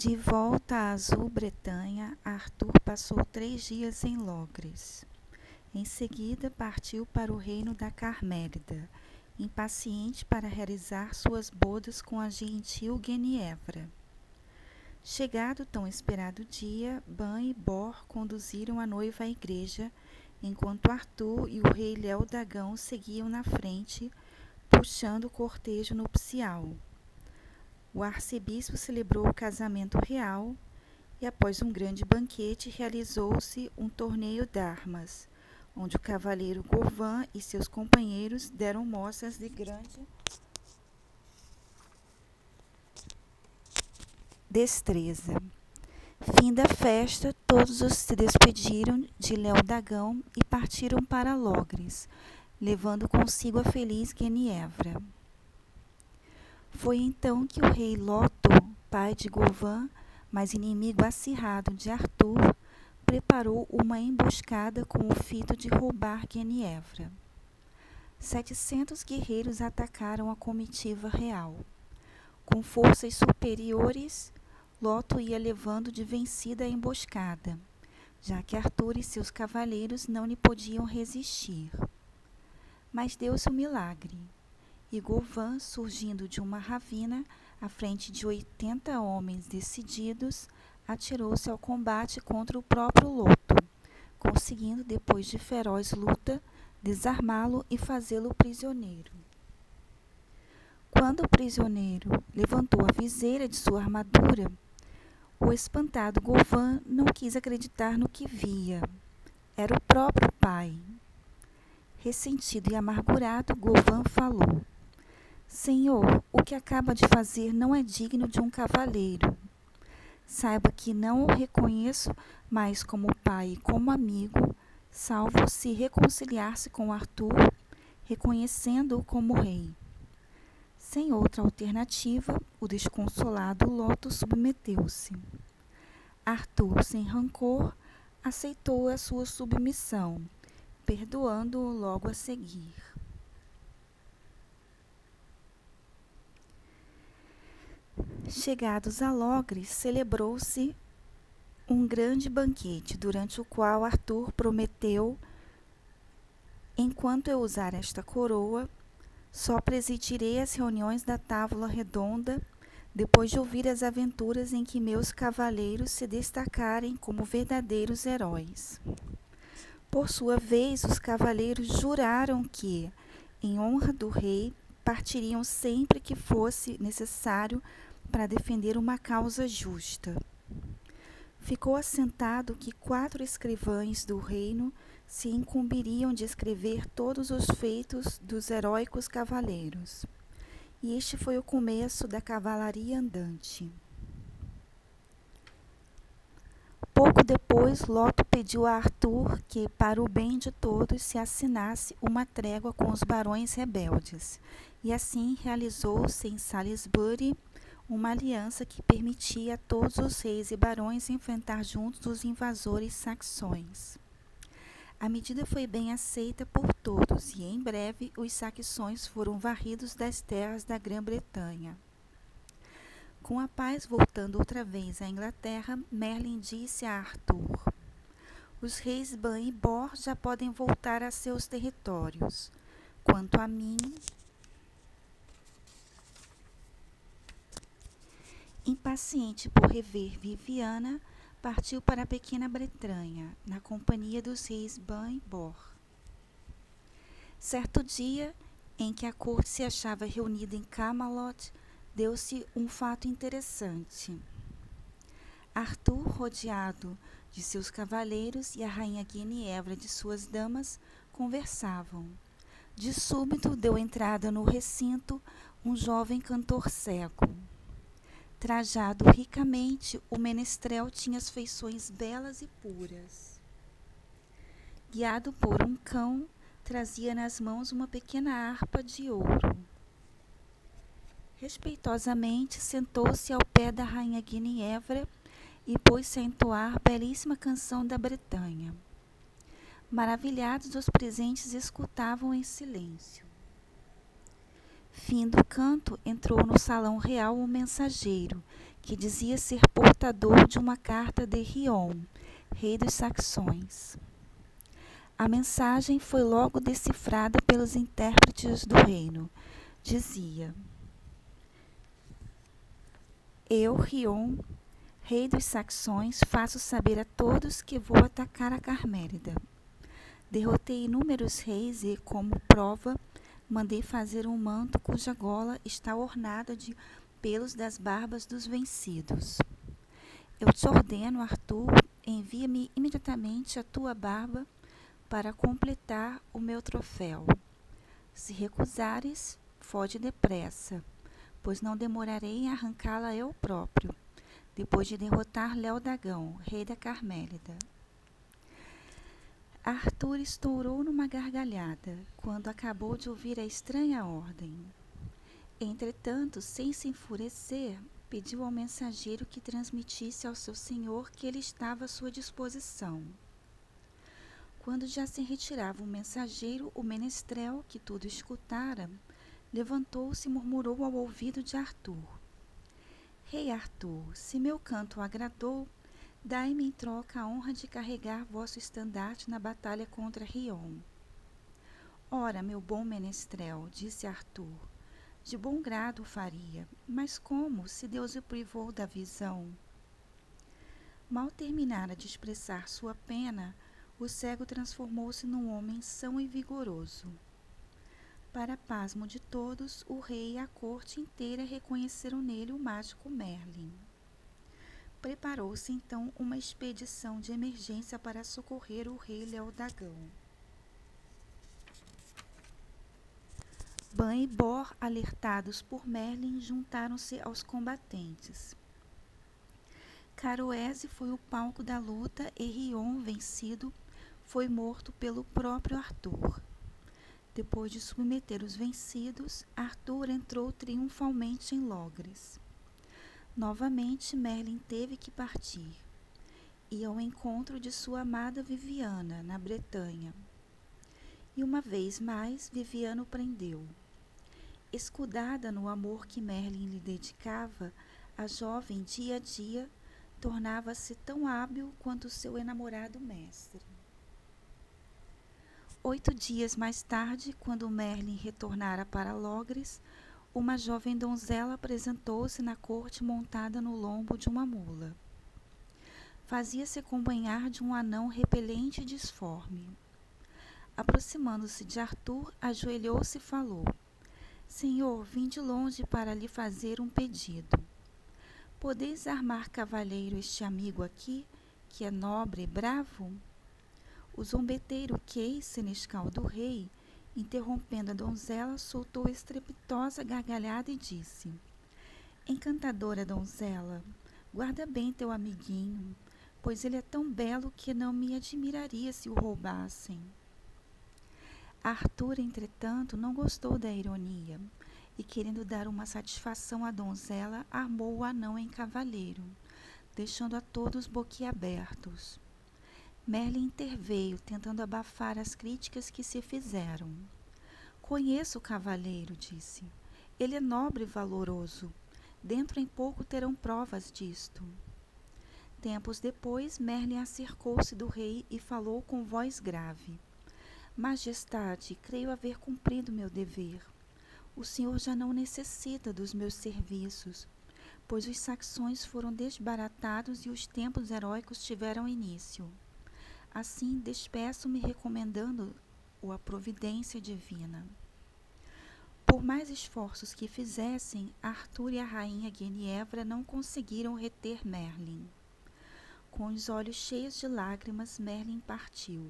De volta à azul Bretanha, Arthur passou 3 dias em Logres. Em seguida partiu para o reino da Carmélida, impaciente para realizar suas bodas com a gentil Guenievra. Chegado o tão esperado dia, Ban e Bor conduziram a noiva à igreja, enquanto Arthur e o rei Léo-Dagão seguiam na frente, puxando o cortejo nupcial. O arcebispo celebrou o casamento real e, após um grande banquete, realizou-se um torneio d'armas, onde o cavaleiro Gauvin e seus companheiros deram mostras de grande destreza. Fim da festa, todos se despediram de Léo-Dagão e partiram para Logres, levando consigo a feliz Guenievra. Foi então que o rei Loto, pai de Gauvin, mas inimigo acirrado de Arthur, preparou uma emboscada com o fito de roubar Guenievra. 700 guerreiros atacaram a comitiva real. Com forças superiores, Loto ia levando de vencida a emboscada, já que Arthur e seus cavaleiros não lhe podiam resistir. Mas deu-se um milagre, e Gauvin, surgindo de uma ravina, à frente de 80 homens decididos, atirou-se ao combate contra o próprio Loto, conseguindo, depois de feroz luta, desarmá-lo e fazê-lo prisioneiro. Quando o prisioneiro levantou a viseira de sua armadura, o espantado Gauvin não quis acreditar no que via. Era o próprio pai. Ressentido e amargurado, Gauvin falou: Senhor, o que acaba de fazer não é digno de um cavaleiro. Saiba que não o reconheço mais como pai e como amigo, salvo se reconciliar-se com Arthur, reconhecendo-o como rei. Sem outra alternativa, o desconsolado Loto submeteu-se. Arthur, sem rancor, aceitou a sua submissão, perdoando-o logo a seguir. Chegados a Logres, celebrou-se um grande banquete, durante o qual Arthur prometeu: enquanto eu usar esta coroa, só presidirei as reuniões da Távola Redonda, depois de ouvir as aventuras em que meus cavaleiros se destacarem como verdadeiros heróis. Por sua vez, os cavaleiros juraram que, em honra do rei, partiriam sempre que fosse necessário para defender uma causa justa. Ficou assentado que 4 escrivães do reino se incumbiriam de escrever todos os feitos dos heróicos cavaleiros. E este foi o começo da cavalaria andante. Pouco depois, Loto pediu a Arthur que, para o bem de todos, se assinasse uma trégua com os barões rebeldes, e assim realizou-se em Salisbury uma aliança que permitia a todos os reis e barões enfrentar juntos os invasores saxões. A medida foi bem aceita por todos e, em breve, os saxões foram varridos das terras da Grã-Bretanha. Com a paz voltando outra vez à Inglaterra, Merlin disse a Arthur: os reis Ban e Bor já podem voltar a seus territórios. Quanto a mim, impaciente por rever Viviana, partiu para a pequena Bretanha, na companhia dos reis Ban e Bor. Certo dia, em que a corte se achava reunida em Camelot, deu-se um fato interessante. Arthur, rodeado de seus cavaleiros, e a rainha Guenievra de suas damas conversavam. De súbito deu entrada no recinto um jovem cantor cego. Trajado ricamente, o menestrel tinha as feições belas e puras. Guiado por um cão, trazia nas mãos uma pequena harpa de ouro. Respeitosamente sentou-se ao pé da rainha Guenievra e pôs-se a entoar belíssima canção da Bretanha. Maravilhados, os presentes escutavam em silêncio. Fim do canto, entrou no salão real um mensageiro, que dizia ser portador de uma carta de Rion, rei dos saxões. A mensagem foi logo decifrada pelos intérpretes do reino. Dizia: Eu, Rion, rei dos saxões, faço saber a todos que vou atacar a Carmélida. Derrotei inúmeros reis e, como prova, mandei fazer um manto cuja gola está ornada de pelos das barbas dos vencidos. Eu te ordeno, Arthur, envia-me imediatamente a tua barba para completar o meu troféu. Se recusares, foge depressa, pois não demorarei em arrancá-la eu próprio, depois de derrotar Leodagão, rei da Carmélida. Arthur estourou numa gargalhada, quando acabou de ouvir a estranha ordem. Entretanto, sem se enfurecer, pediu ao mensageiro que transmitisse ao seu senhor que ele estava à sua disposição. Quando já se retirava o mensageiro, o menestrel, que tudo escutara, levantou-se e murmurou ao ouvido de Arthur: Rei Arthur, se meu canto o agradou, dai-me em troca a honra de carregar vosso estandarte na batalha contra Rion. Ora, meu bom menestrel, disse Arthur, de bom grado o faria, mas como, se Deus o privou da visão? Mal terminara de expressar sua pena, o cego transformou-se num homem são e vigoroso. Para pasmo de todos, o rei e a corte inteira reconheceram nele o mágico Merlin. Preparou-se então uma expedição de emergência para socorrer o rei Leodagão. Ban e Bor, alertados por Merlin, juntaram-se aos combatentes. Caroese foi o palco da luta e Rion, vencido, foi morto pelo próprio Arthur. Depois de submeter os vencidos, Arthur entrou triunfalmente em Logres. Novamente Merlin teve que partir, e ao encontro de sua amada Viviana, na Bretanha. E uma vez mais Viviana o prendeu. Escudada no amor que Merlin lhe dedicava, a jovem dia a dia tornava-se tão hábil quanto seu enamorado mestre. 8 dias mais tarde, quando Merlin retornara para Logres, uma jovem donzela apresentou-se na corte montada no lombo de uma mula. Fazia-se acompanhar de um anão repelente e disforme. Aproximando-se de Arthur, ajoelhou-se e falou: Senhor, vim de longe para lhe fazer um pedido. Podeis armar cavalheiro este amigo aqui, que é nobre e bravo? O zombeteiro Kay, senescal do rei, interrompendo a donzela, soltou estrepitosa gargalhada e disse: Encantadora donzela, guarda bem teu amiguinho, pois ele é tão belo que não me admiraria se o roubassem. Arthur, entretanto, não gostou da ironia, e querendo dar uma satisfação à donzela, armou o anão em cavalheiro, deixando a todos boquiabertos. Merlin interveio, tentando abafar as críticas que se fizeram. Conheço o cavaleiro, disse. Ele é nobre e valoroso. Dentro em pouco terão provas disto. Tempos depois, Merlin acercou-se do rei e falou com voz grave. Majestade, creio haver cumprido meu dever. O senhor já não necessita dos meus serviços, pois os saxões foram desbaratados e os tempos heróicos tiveram início. Assim, despeço-me recomendando-o à providência divina. Por mais esforços que fizessem, Arthur e a rainha Guenievra não conseguiram reter Merlin. Com os olhos cheios de lágrimas, Merlin partiu.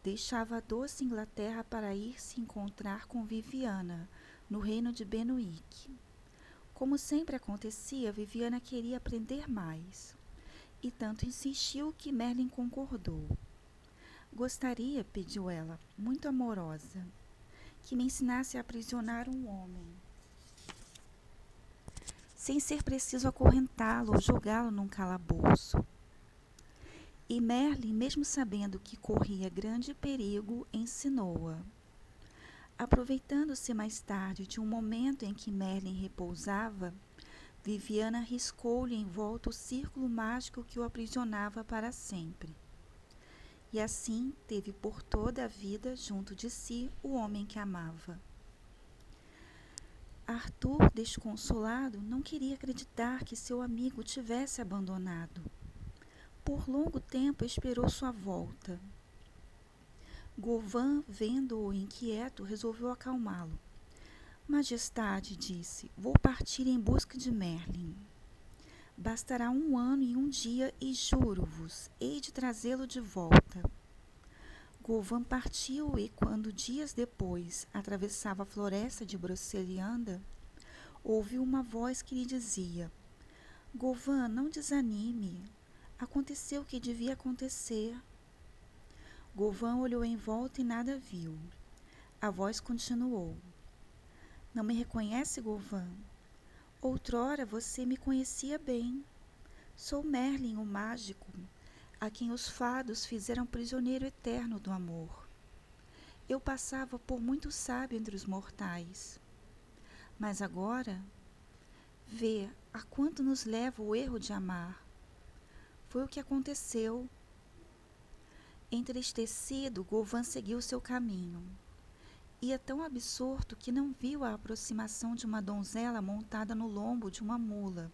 Deixava a doce Inglaterra para ir se encontrar com Viviana, no reino de Benuíque. Como sempre acontecia, Viviana queria aprender mais. E tanto insistiu que Merlin concordou. Gostaria, pediu ela, muito amorosa, que me ensinasse a aprisionar um homem, sem ser preciso acorrentá-lo ou jogá-lo num calabouço. E Merlin, mesmo sabendo que corria grande perigo, ensinou-a. Aproveitando-se mais tarde de um momento em que Merlin repousava, Viviana riscou-lhe em volta o círculo mágico que o aprisionava para sempre. E assim teve por toda a vida junto de si o homem que amava. Arthur, desconsolado, não queria acreditar que seu amigo o tivesse abandonado. Por longo tempo esperou sua volta. Gauvin, vendo-o inquieto, resolveu acalmá-lo. Majestade, disse, vou partir em busca de Merlin. Bastará 1 ano e 1 dia e juro-vos, hei de trazê-lo de volta. Gauvin partiu e, quando dias depois atravessava a floresta de Brocelianda, ouviu uma voz que lhe dizia: Gauvin, não desanime. Aconteceu o que devia acontecer. Gauvin olhou em volta e nada viu. A voz continuou: Não me reconhece, Gauvin? Outrora você me conhecia bem. Sou Merlin, o mágico, a quem os fados fizeram prisioneiro eterno do amor. Eu passava por muito sábio entre os mortais. Mas agora, vê a quanto nos leva o erro de amar. Foi o que aconteceu. Entristecido, Gauvin seguiu seu caminho. Ia tão absorto que não viu a aproximação de uma donzela montada no lombo de uma mula,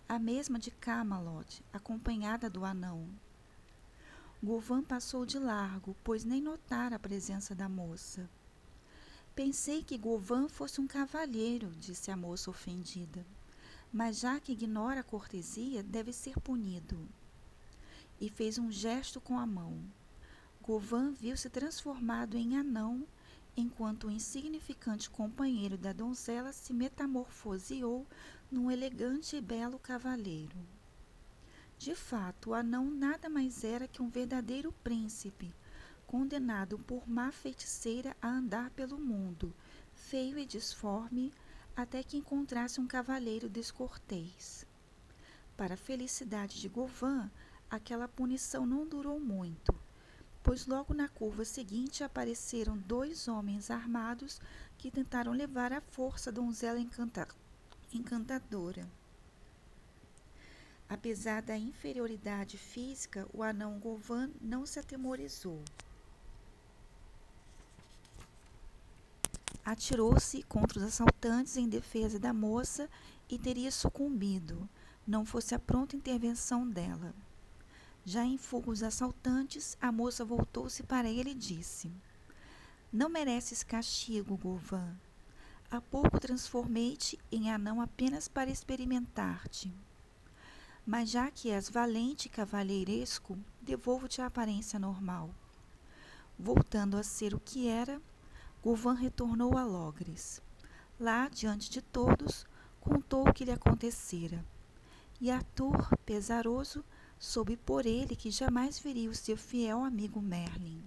a mesma de Camelot, acompanhada do anão. Gauvin passou de largo, pois nem notara a presença da moça. Pensei que Gauvin fosse um cavalheiro, disse a moça ofendida, mas já que ignora a cortesia, deve ser punido. E fez um gesto com a mão. Gauvin viu-se transformado em anão, enquanto o insignificante companheiro da donzela se metamorfoseou num elegante e belo cavaleiro. De fato, o anão nada mais era que um verdadeiro príncipe, condenado por má feiticeira a andar pelo mundo, feio e disforme, até que encontrasse um cavaleiro descortês. Para a felicidade de Gauvin, aquela punição não durou muito, pois logo na curva seguinte apareceram 2 homens armados que tentaram levar à força a donzela encantadora. Apesar da inferioridade física, o anão Gauvin não se atemorizou. Atirou-se contra os assaltantes em defesa da moça e teria sucumbido, não fosse a pronta intervenção dela. Já em fuga os assaltantes, a moça voltou-se para ele e disse: Não mereces castigo, Gauvin. Há pouco transformei-te em anão apenas para experimentar-te. Mas já que és valente e cavalheiresco, devolvo-te a aparência normal. Voltando a ser o que era, Gauvin retornou a Logres. Lá, diante de todos, contou o que lhe acontecera. E Arthur, pesaroso, soube por ele que jamais veria o seu fiel amigo Merlin.